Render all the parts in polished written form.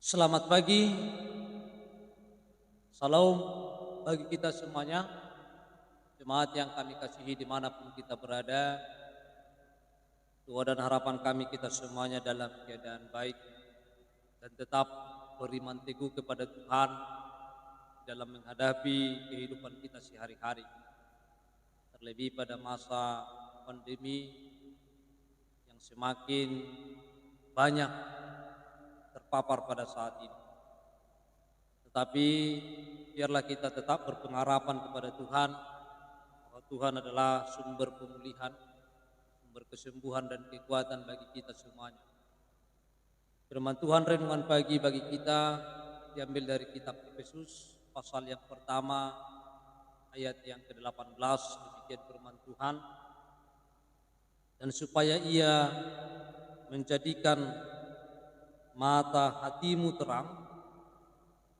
Selamat pagi, salam bagi kita semuanya, jemaat yang kami kasihi dimanapun kita berada. Doa dan harapan kami kita semuanya dalam keadaan baik dan tetap beriman teguh kepada Tuhan dalam menghadapi kehidupan kita sehari-hari. Terlebih pada masa pandemi yang semakin banyak terpapar pada saat ini. Tetapi biarlah kita tetap berpengharapan kepada Tuhan, bahwa Tuhan adalah sumber pemulihan, sumber kesembuhan dan kekuatan bagi kita semuanya. Firman Tuhan renungan pagi bagi kita diambil dari kitab Efesus pasal yang pertama ayat yang ke-18. Demikian firman Tuhan. Dan supaya ia menjadikan mata hatimu terang,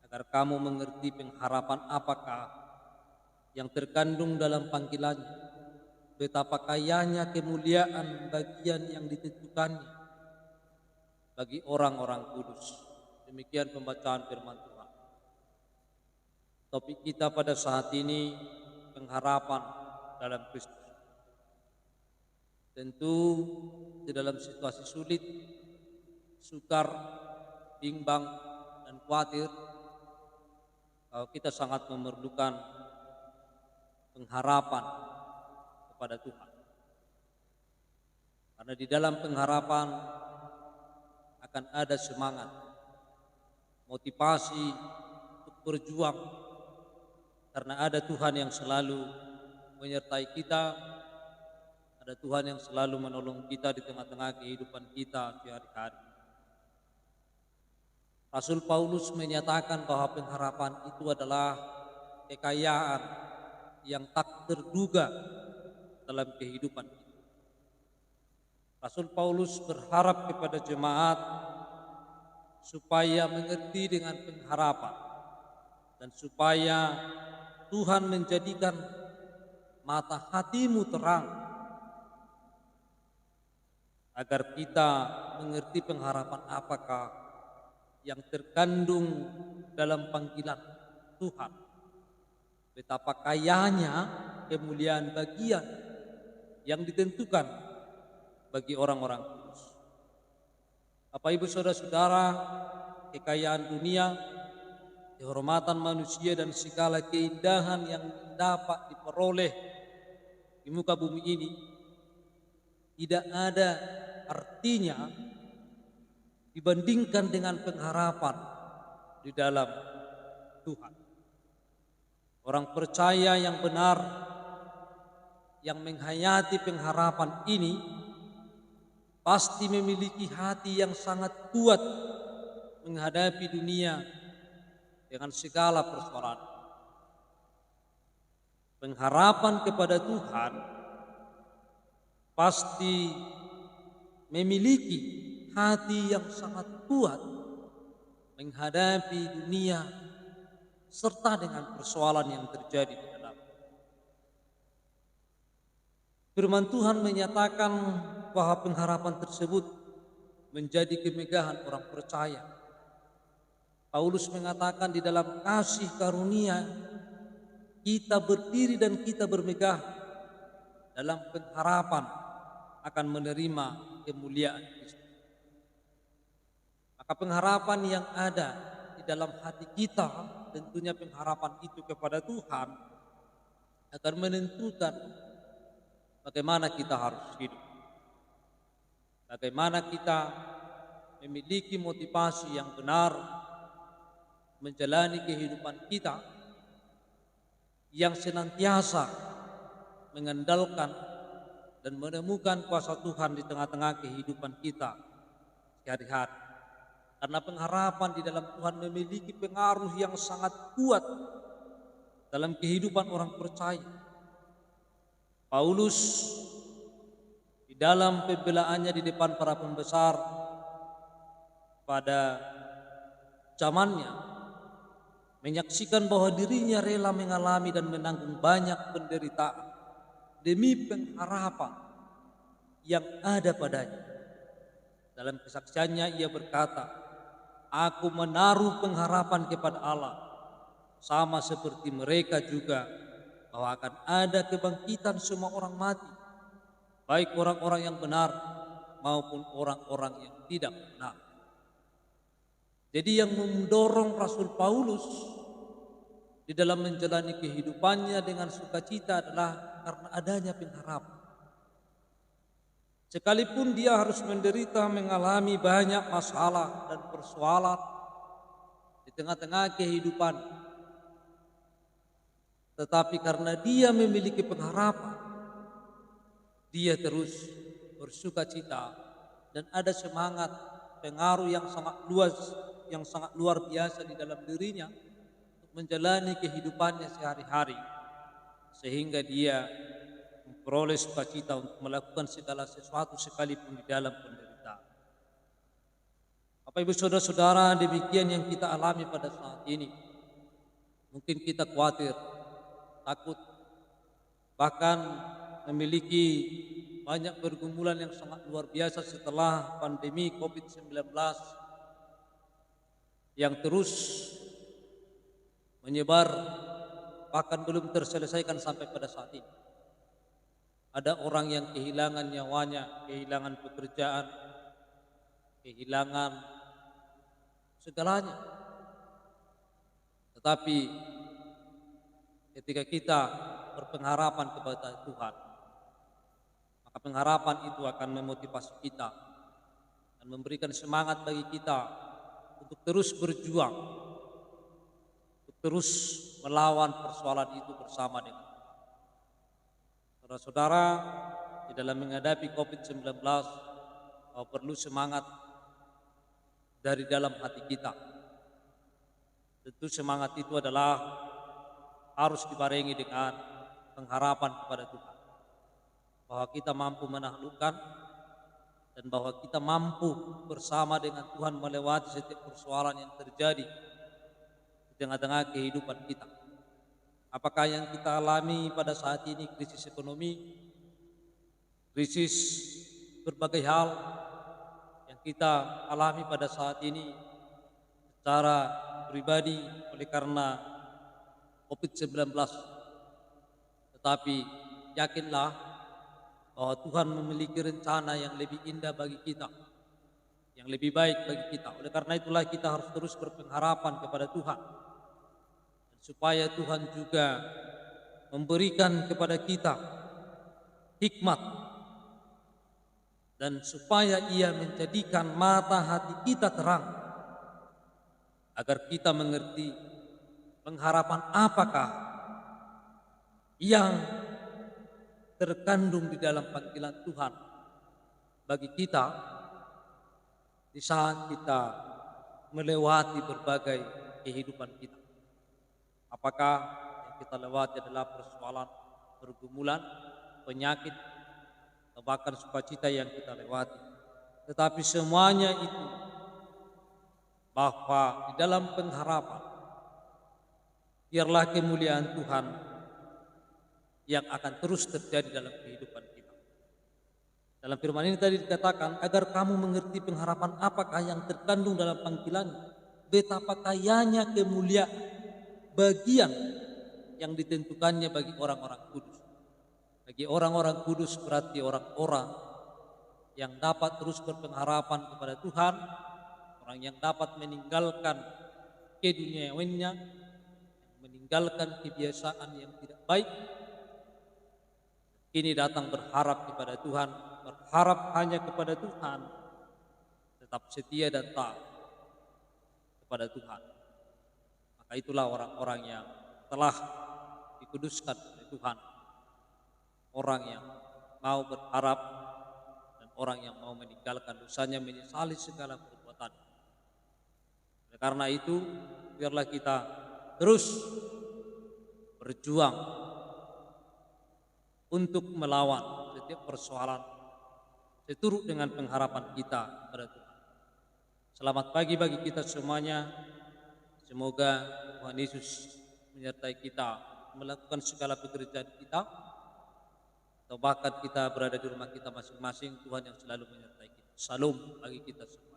agar kamu mengerti pengharapan apakah yang terkandung dalam panggilannya, betapa kayanya kemuliaan bagian yang ditentukannya bagi orang-orang kudus. Demikian pembacaan firman Tuhan. Topik kita pada saat ini, pengharapan dalam Kristus. Tentu di dalam situasi sulit, sukar, bimbang, dan khawatir, kita sangat memerlukan pengharapan kepada Tuhan. Karena di dalam pengharapan akan ada semangat, motivasi untuk berjuang, karena ada Tuhan yang selalu menyertai kita, ada Tuhan yang selalu menolong kita di tengah-tengah kehidupan kita sehari-hari. Rasul Paulus menyatakan bahwa pengharapan itu adalah kekayaan yang tak terduga dalam kehidupan kita. Rasul Paulus berharap kepada jemaat supaya mengerti dengan pengharapan dan supaya Tuhan menjadikan mata hatimu terang agar kita mengerti pengharapan apakah yang terkandung dalam panggilan Tuhan. Betapa kayanya kemuliaan bagian yang ditentukan bagi orang-orang kudus. Bapak Ibu Saudara-saudara, kekayaan dunia, kehormatan manusia dan segala keindahan yang dapat diperoleh di muka bumi ini tidak ada artinya dibandingkan dengan pengharapan di dalam Tuhan. Orang percaya yang benar, yang menghayati pengharapan ini, pasti memiliki hati yang sangat kuat menghadapi dunia dengan segala persoalan. Pengharapan kepada Tuhan pasti memiliki hati yang sangat kuat menghadapi dunia serta dengan persoalan yang terjadi di dalam. Firman Tuhan menyatakan bahwa pengharapan tersebut menjadi kemegahan orang percaya. Paulus mengatakan di dalam kasih karunia kita berdiri dan kita bermegah dalam pengharapan akan menerima kemuliaan Kristus. Maka pengharapan yang ada di dalam hati kita, tentunya pengharapan itu kepada Tuhan, akan menentukan bagaimana kita harus hidup. Bagaimana kita memiliki motivasi yang benar menjalani kehidupan kita yang senantiasa mengandalkan dan menemukan kuasa Tuhan di tengah-tengah kehidupan kita sehari-hari. Karena pengharapan di dalam Tuhan memiliki pengaruh yang sangat kuat dalam kehidupan orang percaya. Paulus di dalam pembelaannya di depan para pembesar pada zamannya menyaksikan bahwa dirinya rela mengalami dan menanggung banyak penderitaan demi pengharapan yang ada padanya. Dalam kesaksiannya ia berkata, Aku menaruh pengharapan kepada Allah, sama seperti mereka juga, bahwa akan ada kebangkitan semua orang mati, baik orang-orang yang benar maupun orang-orang yang tidak benar. Jadi yang mendorong Rasul Paulus di dalam menjalani kehidupannya dengan sukacita adalah karena adanya pengharapan. Sekalipun dia harus menderita, mengalami banyak masalah dan persoalan di tengah-tengah kehidupan, tetapi karena dia memiliki pengharapan, dia terus bersukacita dan ada semangat, pengaruh yang sangat luar biasa di dalam dirinya untuk menjalani kehidupannya sehari-hari, sehingga dia memperoleh sukacita untuk melakukan segala sesuatu sekalipun di dalam penderitaan. Bapak Ibu Saudara-saudara, demikian yang kita alami pada saat ini. Mungkin kita khawatir, takut, bahkan memiliki banyak pergumulan yang sangat luar biasa setelah pandemi COVID-19 yang terus menyebar, bahkan belum terselesaikan sampai pada saat ini. Ada orang yang kehilangan nyawanya, kehilangan pekerjaan, kehilangan segalanya. Tetapi ketika kita berpengharapan kepada Tuhan, maka pengharapan itu akan memotivasi kita dan memberikan semangat bagi kita untuk terus berjuang, untuk terus melawan persoalan itu bersama dengan Tuhan. Saudara-saudara, di dalam menghadapi COVID-19, perlu semangat dari dalam hati kita. Tentu semangat itu adalah harus dibarengi dengan pengharapan kepada Tuhan, bahwa kita mampu menaklukkan dan bahwa kita mampu bersama dengan Tuhan melewati setiap persoalan yang terjadi di tengah-tengah kehidupan kita. Apakah yang kita alami pada saat ini krisis ekonomi, krisis berbagai hal yang kita alami pada saat ini secara pribadi oleh karena COVID-19. Tetapi yakinlah bahwa Tuhan memiliki rencana yang lebih indah bagi kita, yang lebih baik bagi kita. Oleh karena itulah kita harus terus berpengharapan kepada Tuhan, supaya Tuhan juga memberikan kepada kita hikmat dan supaya Ia menjadikan mata hati kita terang agar kita mengerti pengharapan apakah yang terkandung di dalam panggilan Tuhan bagi kita di saat kita melewati berbagai kehidupan kita. Apakah yang kita lewati adalah persoalan, pergumulan, penyakit, atau bahkan sukacita yang kita lewati. Tetapi semuanya itu bahwa di dalam pengharapan, biarlah kemuliaan Tuhan yang akan terus terjadi dalam kehidupan kita. Dalam firman ini tadi dikatakan, agar kamu mengerti pengharapan apakah yang terkandung dalam panggilan, betapa kayanya kemuliaan bagian yang ditentukannya bagi orang-orang kudus. Bagi orang-orang kudus berarti orang-orang yang dapat terus berpengharapan kepada Tuhan, orang yang dapat meninggalkan keduniawiannya, meninggalkan kebiasaan yang tidak baik, ini datang berharap kepada Tuhan, berharap hanya kepada Tuhan, tetap setia dan taat kepada Tuhan. Maka itulah orang-orang yang telah dikuduskan oleh Tuhan, orang yang mau berharap dan orang yang mau meninggalkan dosanya, menyesali segala perbuatan. Oleh karena itu, biarlah kita terus berjuang untuk melawan setiap persoalan seturut dengan pengharapan kita pada Tuhan. Selamat pagi bagi kita semuanya. Semoga Tuhan Yesus menyertai kita melakukan segala pekerjaan kita, atau bahkan kita berada di rumah kita masing-masing. Tuhan yang selalu menyertai kita. Salam bagi kita semua.